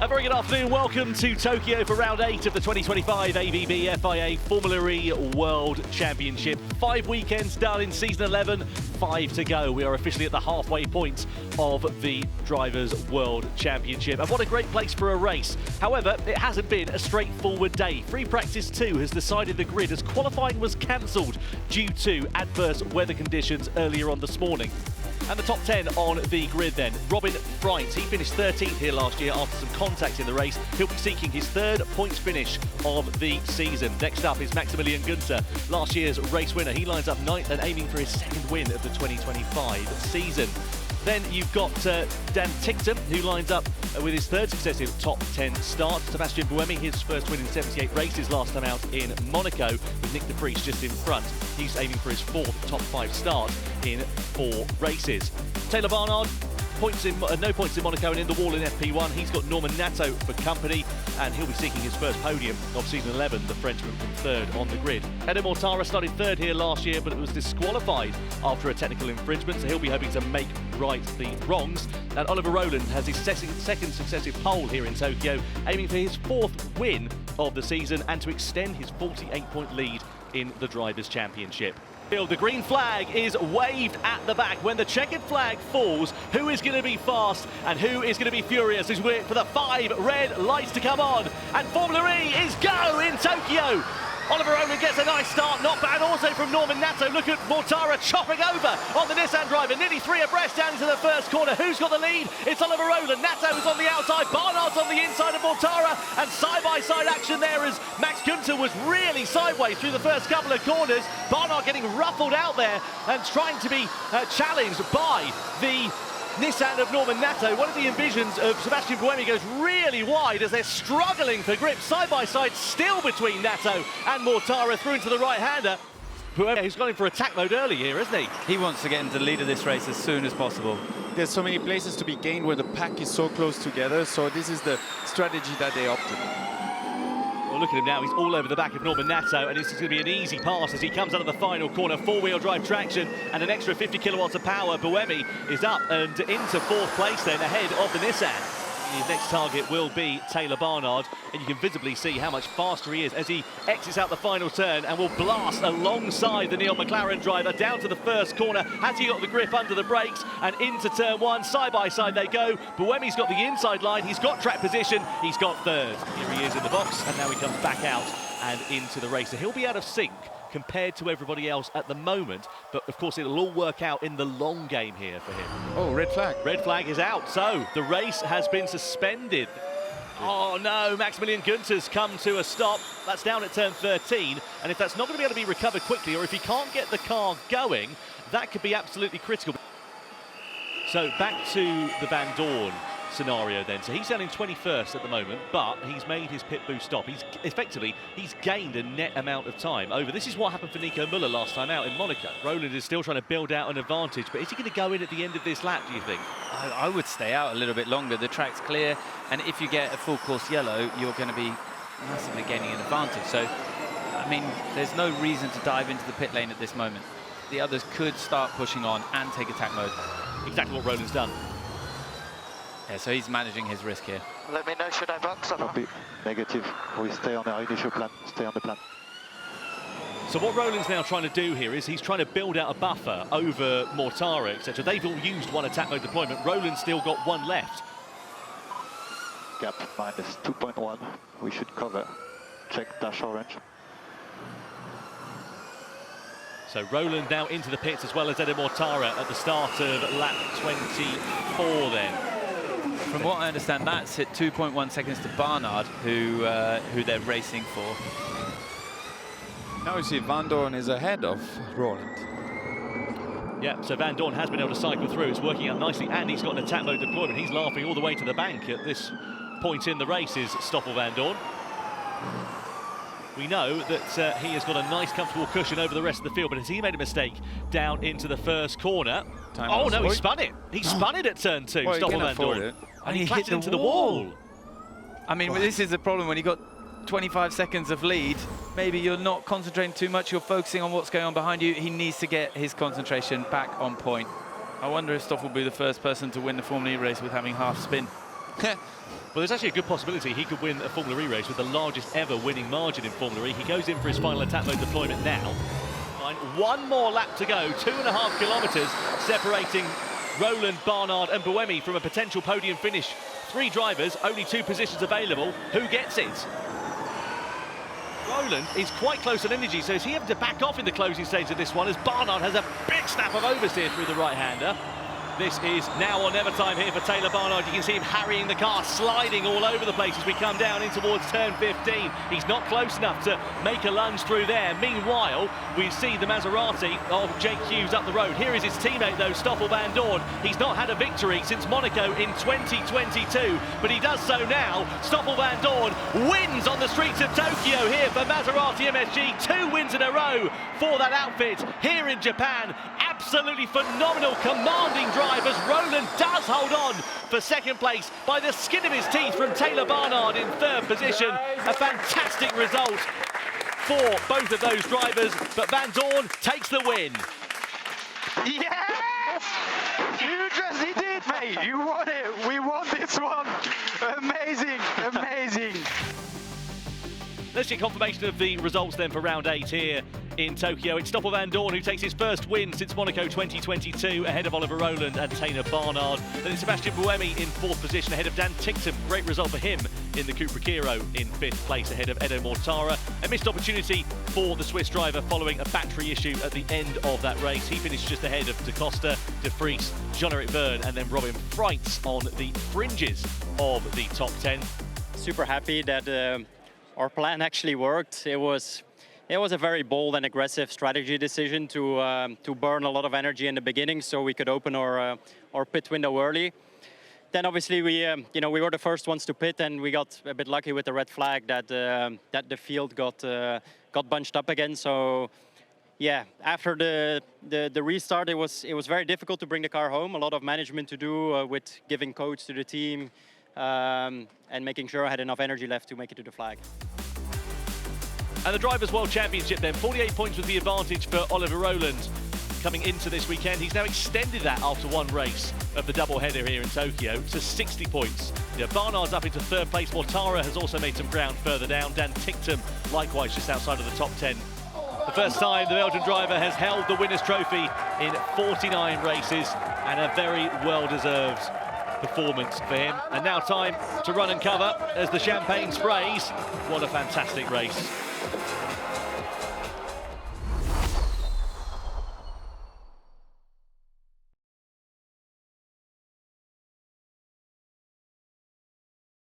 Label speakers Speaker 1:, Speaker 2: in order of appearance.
Speaker 1: A very good afternoon. Welcome to Tokyo for round 8 of the 2025 ABB FIA Formula E World Championship. 5 weekends done in season 11, 5 to go. We are officially at the halfway point of the Drivers' World Championship. And what a great place for a race. However, it hasn't been a straightforward day. Free Practice 2 has decided the grid as qualifying was cancelled due to adverse weather conditions earlier on this morning. And the top 10 on the grid then. Robin Bright, he finished 13th here last year after some contact in the race. He'll be seeking his 3rd points finish of the season. Next up is Maximilian Günther, last year's race winner. He lines up 9th and aiming for his 2nd win of the 2025 season. Then you've got Dan Ticktum, who lines up with his 3rd successive top 10 start. Sebastian Buemi, his first win in 78 races last time out in Monaco, with Nick de Vries just in front. He's aiming for his 4th top 5 start in 4 races. Taylor Barnard, no points in Monaco and in the wall in FP1. He's got Norman Nato for company, and he'll be seeking his first podium of season 11, the Frenchman from 3rd on the grid. Eder Mortara started 3rd here last year, but it was disqualified after a technical infringement, so he'll be hoping to make right the wrongs. And Oliver Rowland has his 2nd successive pole here in Tokyo, aiming for his 4th win of the season and to extend his 48-point lead in the Drivers' Championship. The green flag is waved at the back. When the checkered flag falls, who is going to be fast and who is going to be furious as we wait for the 5 red lights to come on? And Formula E is go in Tokyo. Oliver Rowland gets a nice start, not bad also from Norman Nato. Look at Mortara chopping over on the Nissan driver, nearly 3 abreast down into the first corner. Who's got the lead? It's Oliver Rowland. Nato is on the outside, Barnard's on the inside of Mortara, and side-by-side action there as Max Günther was really sideways through the first couple of corners. Barnard getting ruffled out there and trying to be challenged by the Nissan of Norman Nato. One of the envisions of Sebastian Buemi goes really wide as they're struggling for grip. Side by side still between Nato and Mortara, through into the right-hander. Buemi, who's gone in for attack mode early here, isn't he?
Speaker 2: He wants to get into the lead of this race as soon as possible.
Speaker 3: There's so many places to be gained where the pack is so close together, so this is the strategy that they opted.
Speaker 1: Well, look at him now, he's all over the back of Norman Nato, and this is going to be an easy pass as he comes out of the final corner. 4-wheel drive traction and an extra 50 kilowatts of power. Buemi is up and into 4th place then, ahead of the Nissan. His next target will be Taylor Barnard, and you can visibly see how much faster he is as he exits out the final turn and will blast alongside the Neil McLaren driver down to the first corner. Has he got the grip under the brakes? And into turn 1, side by side they go. Buemi's got the inside line, he's got track position, he's got 3rd. Here he is in the box, and now he comes back out and into the race. So he'll be out of sync compared to everybody else at the moment, but of course it'll all work out in the long game here for him.
Speaker 3: Oh, red flag.
Speaker 1: Red flag is out, so the race has been suspended. Oh no, Maximilian Günther's come to a stop. That's down at turn 13, and if that's not going to be able to be recovered quickly, or if he can't get the car going, that could be absolutely critical. So back to the Van Dorn scenario then. So he's down in 21st at the moment, but he's made his pit boost stop. He's gained a net amount of time over. This is what happened for Nico Müller last time out in Monaco. Rowland is still trying to build out an advantage, but is he going to go in at the end of this lap, do you think?
Speaker 2: I would stay out a little bit longer. The track's clear, and if you get a full course yellow, you're going to be massively gaining an advantage. So, I mean, there's no reason to dive into the pit lane at this moment. The others could start pushing on and take attack mode.
Speaker 1: Exactly what Rowland's done.
Speaker 2: Yeah, so he's managing his risk here.
Speaker 4: Let me know, should I box or not?
Speaker 5: Copy. Negative. We stay on our initial plan. Stay on the plan.
Speaker 1: So what Rowland's now trying to do here is he's trying to build out a buffer over Mortara, etc. They've all used one attack mode deployment. Rowland's still got 1 left.
Speaker 5: Gap minus 2.1. We should cover. Check dash orange.
Speaker 1: So Rowland now into the pits as well as Eder Mortara at the start of lap 24 then.
Speaker 2: From what I understand, that's hit 2.1 seconds to Barnard, who they're racing for.
Speaker 3: Now you see Van Dorn is ahead of Rowland.
Speaker 1: Yeah, so Van Dorn has been able to cycle through. It's working out nicely, and he's got an attack mode deployment. He's laughing all the way to the bank at this point in the race, is Stoffel Van Dorn. We know that he has got a nice, comfortable cushion over the rest of the field, but has he made a mistake down into the first corner? Oh no, he spun it. He spun it at turn 2,
Speaker 3: well,
Speaker 1: Stoffel Van Dorn. And he hit into the wall.
Speaker 2: I mean, this is the problem when you got 25 seconds of lead. Maybe you're not concentrating too much, you're focusing on what's going on behind you. He needs to get his concentration back on point. I wonder if Stoffel will be the first person to win the Formula E race with having half spin.
Speaker 1: Well, there's actually a good possibility he could win a Formula E race with the largest ever winning margin in Formula E. He goes in for his final attack mode deployment now. One more lap to go, 2.5 kilometres separating Roland, Barnard and Buemi from a potential podium finish. 3 drivers, only 2 positions available. Who gets it? Roland is quite close on energy, so is he having to back off in the closing stage of this one as Barnard has a big snap of oversteer through the right-hander. This is now or never time here for Taylor Barnard. You can see him harrying the car, sliding all over the place as we come down in towards turn 15. He's not close enough to make a lunge through there. Meanwhile, we see the Maserati of Jake Hughes up the road. Here is his teammate, though, Stoffel van Dorn. He's not had a victory since Monaco in 2022, but he does so now. Stoffel van Dorn wins on the streets of Tokyo here for Maserati MSG. 2 wins in a row for that outfit here in Japan. Absolutely phenomenal, commanding drivers. Roland does hold on for second place by the skin of his teeth from Taylor Barnard in 3rd position. A fantastic result for both of those drivers, but Van Dorn takes the win.
Speaker 4: Yes! You just did it, mate. You won it. We won this one. Amazing, amazing.
Speaker 1: Let's get confirmation of the results then for round 8 here in Tokyo. It's Stoffel van Dorn who takes his first win since Monaco 2022 ahead of Oliver Roland and Taylor Barnard. Then it's Sebastian Buemi in 4th position ahead of Dan Ticktum. Great result for him in the Cupra Kiro in 5th place ahead of Edo Mortara. A missed opportunity for the Swiss driver following a battery issue at the end of that race. He finished just ahead of De Costa, De Vries, Jean-Eric Verne and then Robin Freitz on the fringes of the top 10.
Speaker 6: Super happy that our plan actually worked. It was a very bold and aggressive strategy decision to burn a lot of energy in the beginning, so we could open our pit window early. Then obviously we were the first ones to pit, and we got a bit lucky with the red flag that the field got bunched up again. So yeah, after the restart, it was very difficult to bring the car home. A lot of management to do with giving codes to the team. And making sure I had enough energy left to make it to the flag.
Speaker 1: And the Drivers' World Championship then, 48 points was the advantage for Oliver Roland coming into this weekend. He's now extended that after one race of the double-header here in Tokyo to 60 points. Barnard's up into 3rd place. Mortara has also made some ground further down. Dan Ticktum likewise just outside of the top 10. The first time the Belgian driver has held the winner's trophy in 49 races, and a very well-deserved performance for him. And now time to run and cover as the champagne sprays. What a fantastic race.